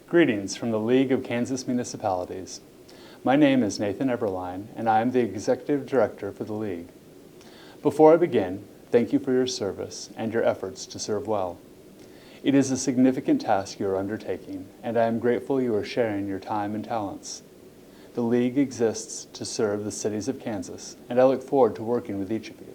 Greetings from the League of Kansas Municipalities. My name is Nathan Eberline, and I am the Executive Director for the League. Before I begin, thank you for your service and your efforts to serve well. It is a significant task you are undertaking, and I am grateful you are sharing your time and talents. The League exists to serve the cities of Kansas, and I look forward to working with each of you.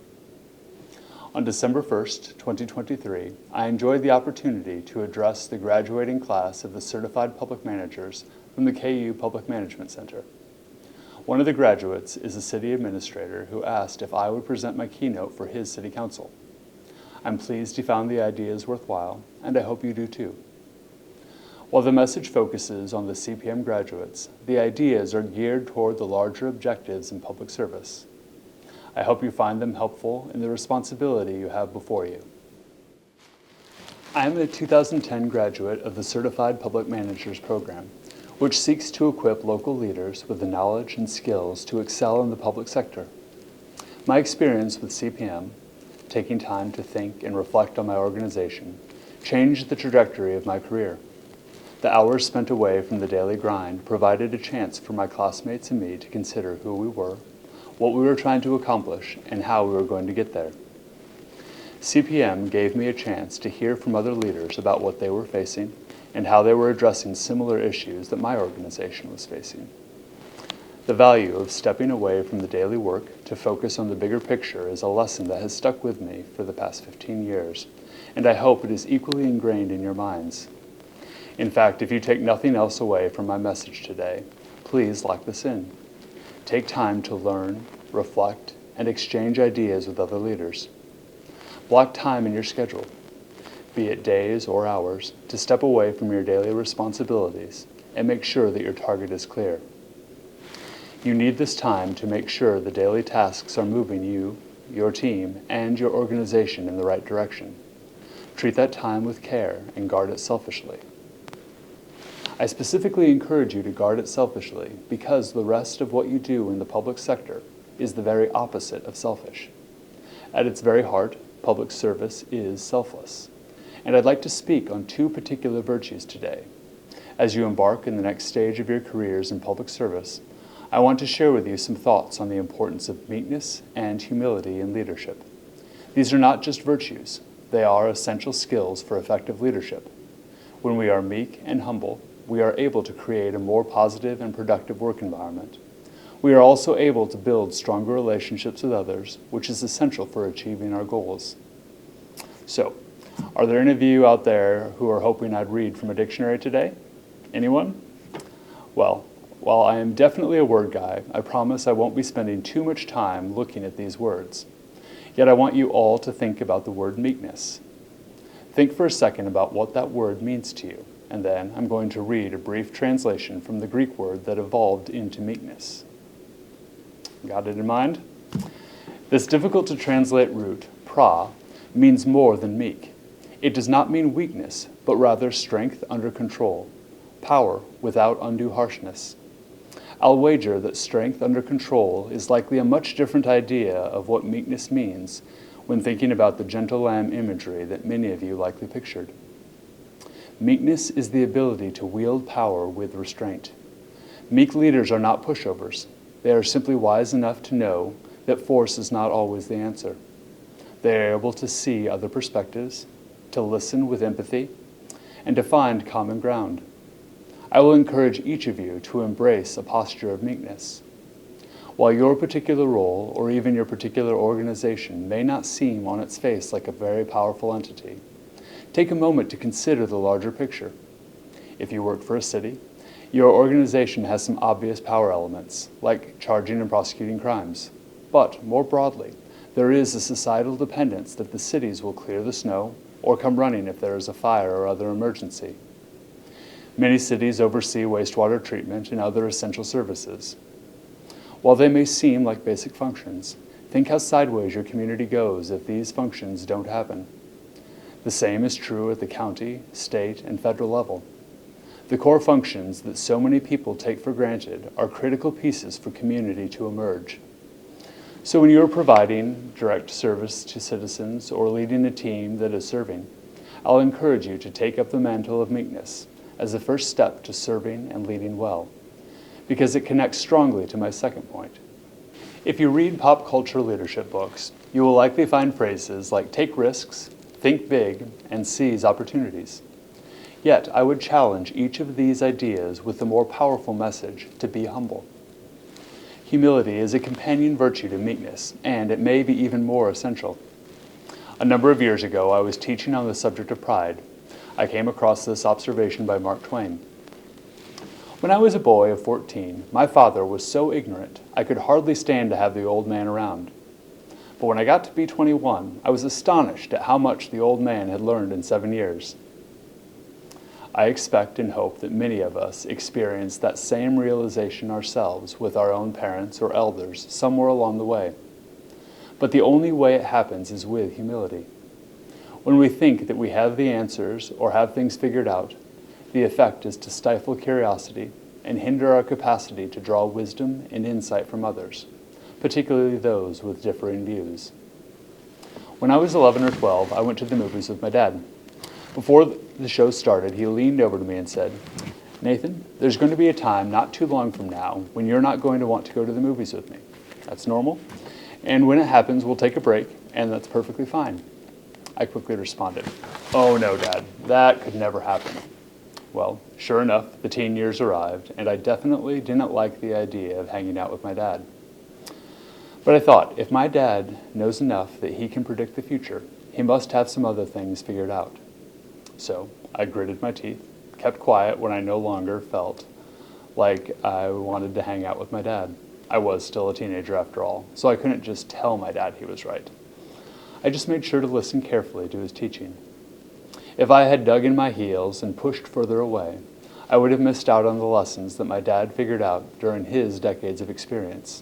On December 1st, 2023, I enjoyed the opportunity to address the graduating class of the Certified Public Managers from the KU Public Management Center. One of the graduates is a city administrator who asked if I would present my keynote for his city council. I'm pleased he found the ideas worthwhile, and I hope you do too. While the message focuses on the CPM graduates, the ideas are geared toward the larger objectives in public service. I hope you find them helpful in the responsibility you have before you. I am a 2010 graduate of the Certified Public Managers program, which seeks to equip local leaders with the knowledge and skills to excel in the public sector. My experience with CPM, taking time to think and reflect on my organization, changed the trajectory of my career. The hours spent away from the daily grind provided a chance for my classmates and me to consider who we were, what we were trying to accomplish, and how we were going to get there. CPM gave me a chance to hear from other leaders about what they were facing and how they were addressing similar issues that my organization was facing. The value of stepping away from the daily work to focus on the bigger picture is a lesson that has stuck with me for the past 15 years, and I hope it is equally ingrained in your minds. In fact, if you take nothing else away from my message today, please lock this in. Take time to learn, reflect, and exchange ideas with other leaders. Block time in your schedule, be it days or hours, to step away from your daily responsibilities and make sure that your target is clear. You need this time to make sure the daily tasks are moving you, your team, and your organization in the right direction. Treat that time with care and guard it selfishly. I specifically encourage you to guard it selfishly because the rest of what you do in the public sector is the very opposite of selfish. At its very heart, public service is selfless. And I'd like to speak on two particular virtues today. As you embark in the next stage of your careers in public service, I want to share with you some thoughts on the importance of meekness and humility in leadership. These are not just virtues, they are essential skills for effective leadership. When we are meek and humble, we are able to create a more positive and productive work environment. We are also able to build stronger relationships with others, which is essential for achieving our goals. So, are there any of you out there who are hoping I'd read from a dictionary today? Anyone? Well, while I am definitely a word guy, I promise I won't be spending too much time looking at these words. Yet I want you all to think about the word meekness. Think for a second about what that word means to you. And then I'm going to read a brief translation from the Greek word that evolved into meekness. Got it in mind? This difficult to translate root, pra, means more than meek. It does not mean weakness, but rather strength under control, power without undue harshness. I'll wager that strength under control is likely a much different idea of what meekness means when thinking about the gentle lamb imagery that many of you likely pictured. Meekness is the ability to wield power with restraint. Meek leaders are not pushovers. They are simply wise enough to know that force is not always the answer. They are able to see other perspectives, to listen with empathy, and to find common ground. I will encourage each of you to embrace a posture of meekness. While your particular role or even your particular organization may not seem on its face like a very powerful entity, take a moment to consider the larger picture. If you work for a city, your organization has some obvious power elements, like charging and prosecuting crimes. But more broadly, there is a societal dependence that the cities will clear the snow or come running if there is a fire or other emergency. Many cities oversee wastewater treatment and other essential services. While they may seem like basic functions, think how sideways your community goes if these functions don't happen. The same is true at the county, state, and federal level. The core functions that so many people take for granted are critical pieces for community to emerge. So when you are providing direct service to citizens or leading a team that is serving, I'll encourage you to take up the mantle of meekness as the first step to serving and leading well, because it connects strongly to my second point. If you read pop culture leadership books, you will likely find phrases like take risks, think big, and seize opportunities. Yet, I would challenge each of these ideas with the more powerful message to be humble. Humility is a companion virtue to meekness, and it may be even more essential. A number of years ago, I was teaching on the subject of pride. I came across this observation by Mark Twain. When I was a boy of 14, my father was so ignorant I could hardly stand to have the old man around. But when I got to be 21, I was astonished at how much the old man had learned in 7 years. I expect and hope that many of us experience that same realization ourselves with our own parents or elders somewhere along the way. But the only way it happens is with humility. When we think that we have the answers or have things figured out, the effect is to stifle curiosity and hinder our capacity to draw wisdom and insight from others, particularly those with differing views. When I was 11 or 12, I went to the movies with my dad. Before the show started, he leaned over to me and said, "Nathan, there's going to be a time not too long from now when you're not going to want to go to the movies with me. That's normal. And when it happens, we'll take a break, and that's perfectly fine." I quickly responded, "Oh no, Dad, that could never happen." Well, sure enough, the teen years arrived, and I definitely didn't like the idea of hanging out with my dad. But I thought, if my dad knows enough that he can predict the future, he must have some other things figured out. So I gritted my teeth, kept quiet when I no longer felt like I wanted to hang out with my dad. I was still a teenager after all, so I couldn't just tell my dad he was right. I just made sure to listen carefully to his teaching. If I had dug in my heels and pushed further away, I would have missed out on the lessons that my dad figured out during his decades of experience.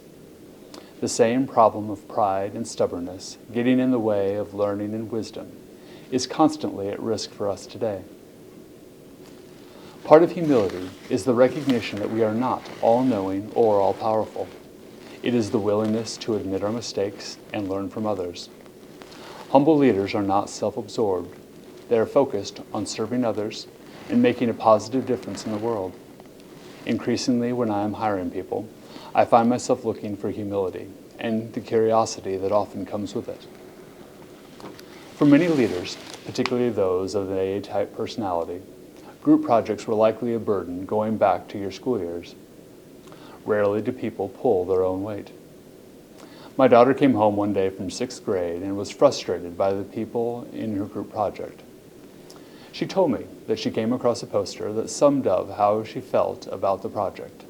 The same problem of pride and stubbornness, getting in the way of learning and wisdom, is constantly at risk for us today. Part of humility is the recognition that we are not all-knowing or all-powerful. It is the willingness to admit our mistakes and learn from others. Humble leaders are not self-absorbed. They are focused on serving others and making a positive difference in the world. Increasingly, when I am hiring people, I find myself looking for humility and the curiosity that often comes with it. For many leaders, particularly those of the A-type personality, group projects were likely a burden going back to your school years. Rarely do people pull their own weight. My daughter came home one day from 6th grade and was frustrated by the people in her group project. She told me that she came across a poster that summed up how she felt about the project.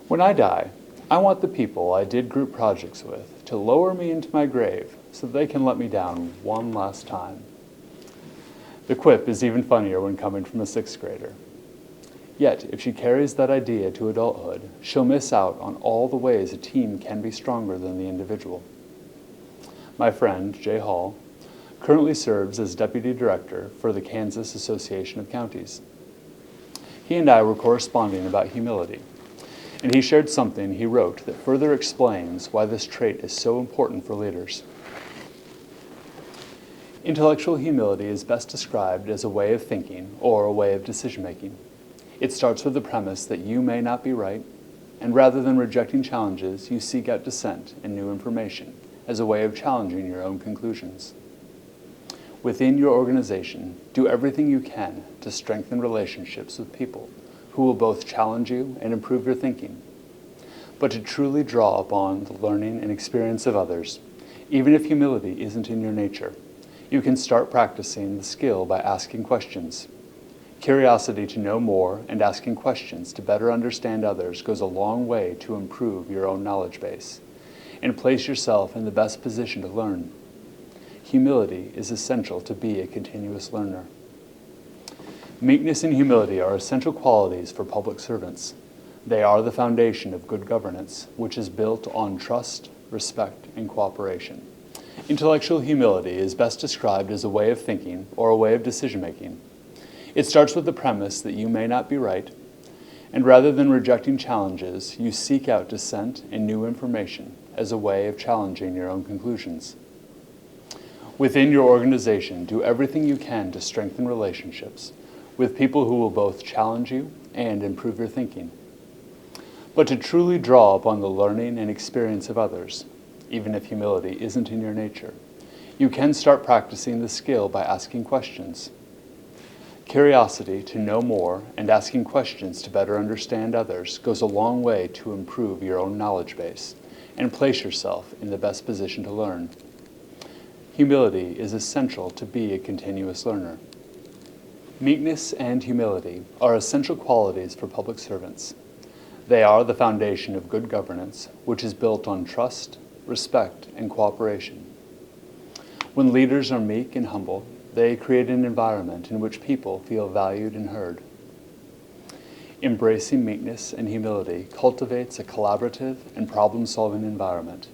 "When I die, I want the people I did group projects with to lower me into my grave so they can let me down one last time." The quip is even funnier when coming from a 6th grader. Yet, if she carries that idea to adulthood, she'll miss out on all the ways a team can be stronger than the individual. My friend, Jay Hall, currently serves as Deputy Director for the Kansas Association of Counties. He and I were corresponding about humility, and he shared something he wrote that further explains why this trait is so important for leaders. Intellectual humility is best described as a way of thinking or a way of decision-making. It starts with the premise that you may not be right, and rather than rejecting challenges, you seek out dissent and new information as a way of challenging your own conclusions. Within your organization, do everything you can to strengthen relationships with people who will both challenge you and improve your thinking. But to truly draw upon the learning and experience of others, even if humility isn't in your nature, you can start practicing the skill by asking questions. Curiosity to know more and asking questions to better understand others goes a long way to improve your own knowledge base and place yourself in the best position to learn. Humility is essential to be a continuous learner. Meekness and humility are essential qualities for public servants. They are the foundation of good governance, which is built on trust, respect, and cooperation. Intellectual humility is best described as a way of thinking or a way of decision-making. It starts with the premise that you may not be right, and rather than rejecting challenges, you seek out dissent and new information as a way of challenging your own conclusions. Within your organization, do everything you can to strengthen relationships with people who will both challenge you and improve your thinking. But to truly draw upon the learning and experience of others, even if humility isn't in your nature, you can start practicing the skill by asking questions. Curiosity to know more and asking questions to better understand others goes a long way to improve your own knowledge base and place yourself in the best position to learn. Humility is essential to be a continuous learner. Meekness and humility are essential qualities for public servants. They are the foundation of good governance, which is built on trust, respect, and cooperation. When leaders are meek and humble, they create an environment in which people feel valued and heard. Embracing meekness and humility cultivates a collaborative and problem-solving environment,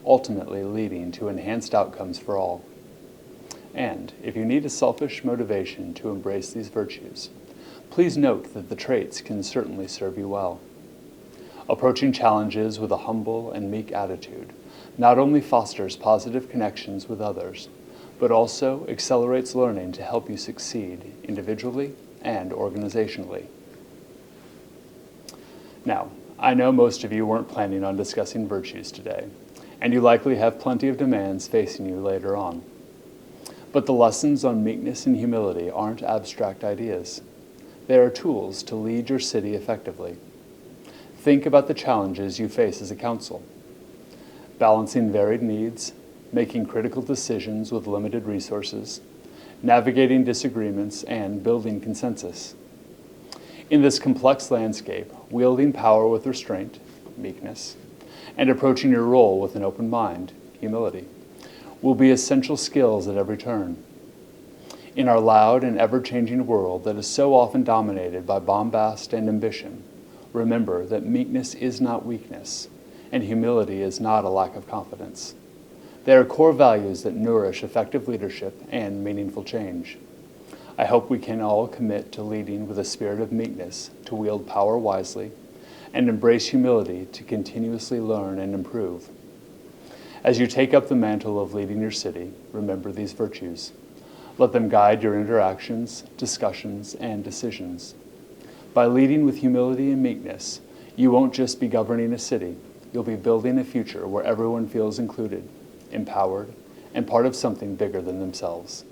ultimately leading to enhanced outcomes for all. And if you need a selfish motivation to embrace these virtues, please note that the traits can certainly serve you well. Approaching challenges with a humble and meek attitude not only fosters positive connections with others, but also accelerates learning to help you succeed individually and organizationally. Now, I know most of you weren't planning on discussing virtues today, and you likely have plenty of demands facing you later on. But the lessons on meekness and humility aren't abstract ideas. They are tools to lead your city effectively. Think about the challenges you face as a council. Balancing varied needs, making critical decisions with limited resources, navigating disagreements, and building consensus. In this complex landscape, wielding power with restraint, meekness, and approaching your role with an open mind, humility, will be essential skills at every turn. In our loud and ever-changing world that is so often dominated by bombast and ambition, remember that meekness is not weakness, and humility is not a lack of confidence. They are core values that nourish effective leadership and meaningful change. I hope we can all commit to leading with a spirit of meekness to wield power wisely and embrace humility to continuously learn and improve. As you take up the mantle of leading your city, remember these virtues. Let them guide your interactions, discussions, and decisions. By leading with humility and meekness, you won't just be governing a city, you'll be building a future where everyone feels included, empowered, and part of something bigger than themselves.